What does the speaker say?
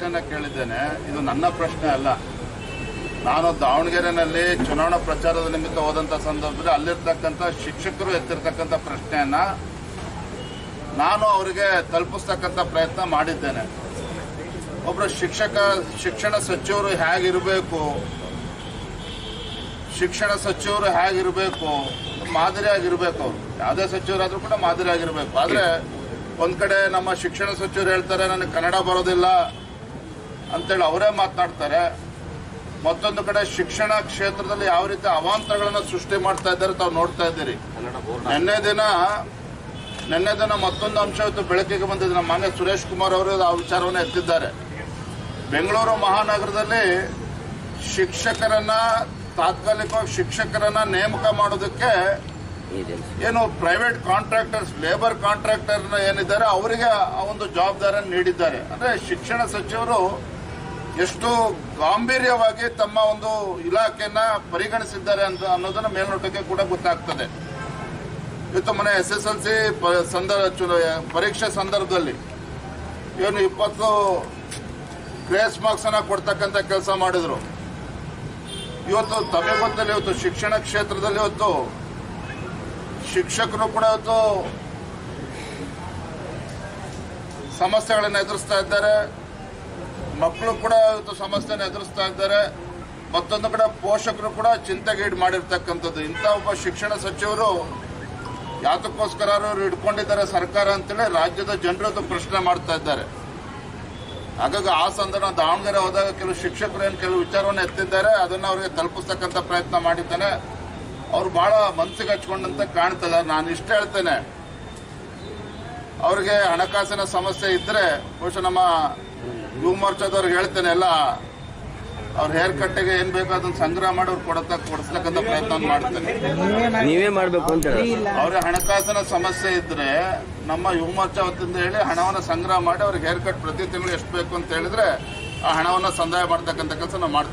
ಪ್ರಶ್ನೆನ ಕೇಳಿದ್ದೇನೆ. ಇದು ನನ್ನ ಪ್ರಶ್ನೆ ಅಲ್ಲ. ನಾನು ದಾವಣಗೆರೆನಲ್ಲಿ ಚುನಾವಣಾ ಪ್ರಚಾರದ ನಿಮಿತ್ತ ಹೋದಂಥ ಸಂದರ್ಭದಲ್ಲಿ ಅಲ್ಲಿರ್ತಕ್ಕಂಥ ಶಿಕ್ಷಕರು ಎತ್ತಿರ್ತಕ್ಕಂಥ ಪ್ರಶ್ನೆಯನ್ನ ನಾನು ಅವರಿಗೆ ತಲುಪಿಸ್ತಕ್ಕಂಥ ಪ್ರಯತ್ನ ಮಾಡಿದ್ದೇನೆ. ಒಬ್ಬರು ಶಿಕ್ಷಣ ಸಚಿವರು ಹೇಗಿರಬೇಕು, ಮಾದರಿಯಾಗಿರ್ಬೇಕು. ಅವರು ಯಾವುದೇ ಸಚಿವರಾದ್ರೂ ಕೂಡ ಮಾದರಿಯಾಗಿರ್ಬೇಕು. ಆದರೆ ಒಂದ್ ಕಡೆ ನಮ್ಮ ಶಿಕ್ಷಣ ಸಚಿವರು ಹೇಳ್ತಾರೆ ನನಗೆ ಕನ್ನಡ ಬರೋದಿಲ್ಲ ಅಂತೇಳಿ ಅವರೇ ಮಾತನಾಡ್ತಾರೆ. ಮತ್ತೊಂದು ಕಡೆ ಶಿಕ್ಷಣ ಕ್ಷೇತ್ರದಲ್ಲಿ ಯಾವ ರೀತಿ ಅವಾಂತರಗಳನ್ನು ಸೃಷ್ಟಿ ಮಾಡ್ತಾ ಇದ್ದಾರೆ ತಾವು ನೋಡ್ತಾ ಇದ್ದೀರಿ. ನಿನ್ನೆ ದಿನ ಮತ್ತೊಂದು ಅಂಶ ಇವತ್ತು ಬೆಳಕಿಗೆ ಬಂದಿದೆ. ನಮ್ಮ ಮಾನ್ಯ ಸುರೇಶ್ ಕುಮಾರ್ ಅವರು ಆ ವಿಚಾರವನ್ನು ಎತ್ತಿದ್ದಾರೆ. ಬೆಂಗಳೂರು ಮಹಾನಗರದಲ್ಲಿ ತಾತ್ಕಾಲಿಕವಾಗಿ ಶಿಕ್ಷಕರನ್ನ ನೇಮಕ ಮಾಡೋದಕ್ಕೆ ಏನು ಪ್ರೈವೇಟ್ ಕಾಂಟ್ರಾಕ್ಟರ್ಸ್, ಲೇಬರ್ ಕಾಂಟ್ರಾಕ್ಟರ್ ಏನಿದ್ದಾರೆ ಅವರಿಗೆ ಆ ಒಂದು ಜವಾಬ್ದಾರಿಯನ್ನು ನೀಡಿದ್ದಾರೆ. ಅಂದ್ರೆ ಶಿಕ್ಷಣ ಸಚಿವರು ಎಷ್ಟು ಗಾಂಭೀರ್ಯವಾಗಿ ತಮ್ಮ ಒಂದು ಇಲಾಖೆಯನ್ನ ಪರಿಗಣಿಸಿದ್ದಾರೆ ಅಂತ ಅನ್ನೋದನ್ನ ಮೇಲ್ನೋಟಕ್ಕೆ ಕೂಡ ಗೊತ್ತಾಗ್ತದೆ. ಇವತ್ತು ಮನೆ SSLC ಪರೀಕ್ಷೆ ಸಂದರ್ಭದಲ್ಲಿ ಏನು 20 ಗ್ರೇಸ್ ಮಾರ್ಕ್ಸ್ ಅನ್ನ ಕೊಡ್ತಕ್ಕಂಥ ಕೆಲಸ ಮಾಡಿದ್ರು. ಇವತ್ತು ತಮಗೆ ಗೊತ್ತಲ್ಲಿ ಇವತ್ತು ಶಿಕ್ಷಣ ಕ್ಷೇತ್ರದಲ್ಲಿ ಇವತ್ತು ಶಿಕ್ಷಕರು ಕೂಡ ಇವತ್ತು ಸಮಸ್ಯೆಗಳನ್ನು ಎದುರಿಸ್ತಾ ಇದ್ದಾರೆ. ಮಕ್ಕಳು ಕೂಡ ಇವತ್ತು ಸಮಸ್ಯೆಯನ್ನು ಎದುರಿಸ್ತಾ ಇದ್ದಾರೆ. ಮತ್ತೊಂದು ಕಡೆ ಪೋಷಕರು ಕೂಡ ಚಿಂತೆಗೀಡು ಮಾಡಿರ್ತಕ್ಕಂಥದ್ದು. ಇಂಥ ಒಬ್ಬ ಶಿಕ್ಷಣ ಸಚಿವರು ಯಾತಕ್ಕೋಸ್ಕರ ಅವರು ಹಿಡ್ಕೊಂಡಿದ್ದಾರೆ ಸರ್ಕಾರ ಅಂತೇಳಿ ರಾಜ್ಯದ ಜನರು ಪ್ರಶ್ನೆ ಮಾಡ್ತಾ ಇದ್ದಾರೆ. ಹಾಗಾಗಿ ಆ ಸಂದರ್ಭ ದಾವಣಗೆರೆ ಹೋದಾಗ ಕೆಲವು ಶಿಕ್ಷಕರು ಏನು ಕೆಲವು ವಿಚಾರವನ್ನು ಎತ್ತಿದ್ದಾರೆ, ಅದನ್ನು ಅವರಿಗೆ ತಲುಪಿಸ್ತಕ್ಕಂಥ ಪ್ರಯತ್ನ ಮಾಡಿದ್ದೇನೆ. ಅವ್ರು ಬಹಳ ಮನಸ್ಸಿಗೆ ಹಚ್ಕೊಂಡಂತೆ ಕಾಣ್ತದೆ. ನಾನು ಇಷ್ಟ ಹೇಳ್ತೇನೆ, ಅವ್ರಿಗೆ ಹಣಕಾಸಿನ ಸಮಸ್ಯೆ ಇದ್ರೆ ಬಹುಶಃ ನಮ್ಮ ಯುವ ಮೋರ್ಚಾದವ್ರಿಗೆ ಹೇಳ್ತೇನೆ, ಎಲ್ಲ ಅವ್ರ ಹೇರ್ ಕಟ್ಟಿಗೆ ಏನ್ ಬೇಕೋ ಅದನ್ನ ಸಂಗ್ರಹ ಮಾಡಿ ಅವ್ರು ಕೊಡಿಸ್ತಕ್ಕಂಥ ಪ್ರಯತ್ನ ಮಾಡ್ತೇನೆ. ನೀವೇ ಮಾಡ್ಬೇಕು ಅಂತ ಅವ್ರಿಗೆ ಹಣಕಾಸಿನ ಸಮಸ್ಯೆ ಇದ್ರೆ ನಮ್ಮ ಯುವ ಮೋರ್ಚಾ ವತಿಯಿಂದ ಹೇಳಿ ಹಣವನ್ನು ಸಂಗ್ರಹ ಮಾಡಿ ಅವ್ರಿಗೆ ಹೇರ್ ಕಟ್ ಪ್ರತಿ ತಿಂಗಳು ಎಷ್ಟು ಬೇಕು ಅಂತ ಹೇಳಿದ್ರೆ ಆ ಹಣವನ್ನು ಸಂದಾಯ ಮಾಡ್ತಕ್ಕಂಥ ಕೆಲಸ ನಾವು ಮಾಡ್ತೇವೆ.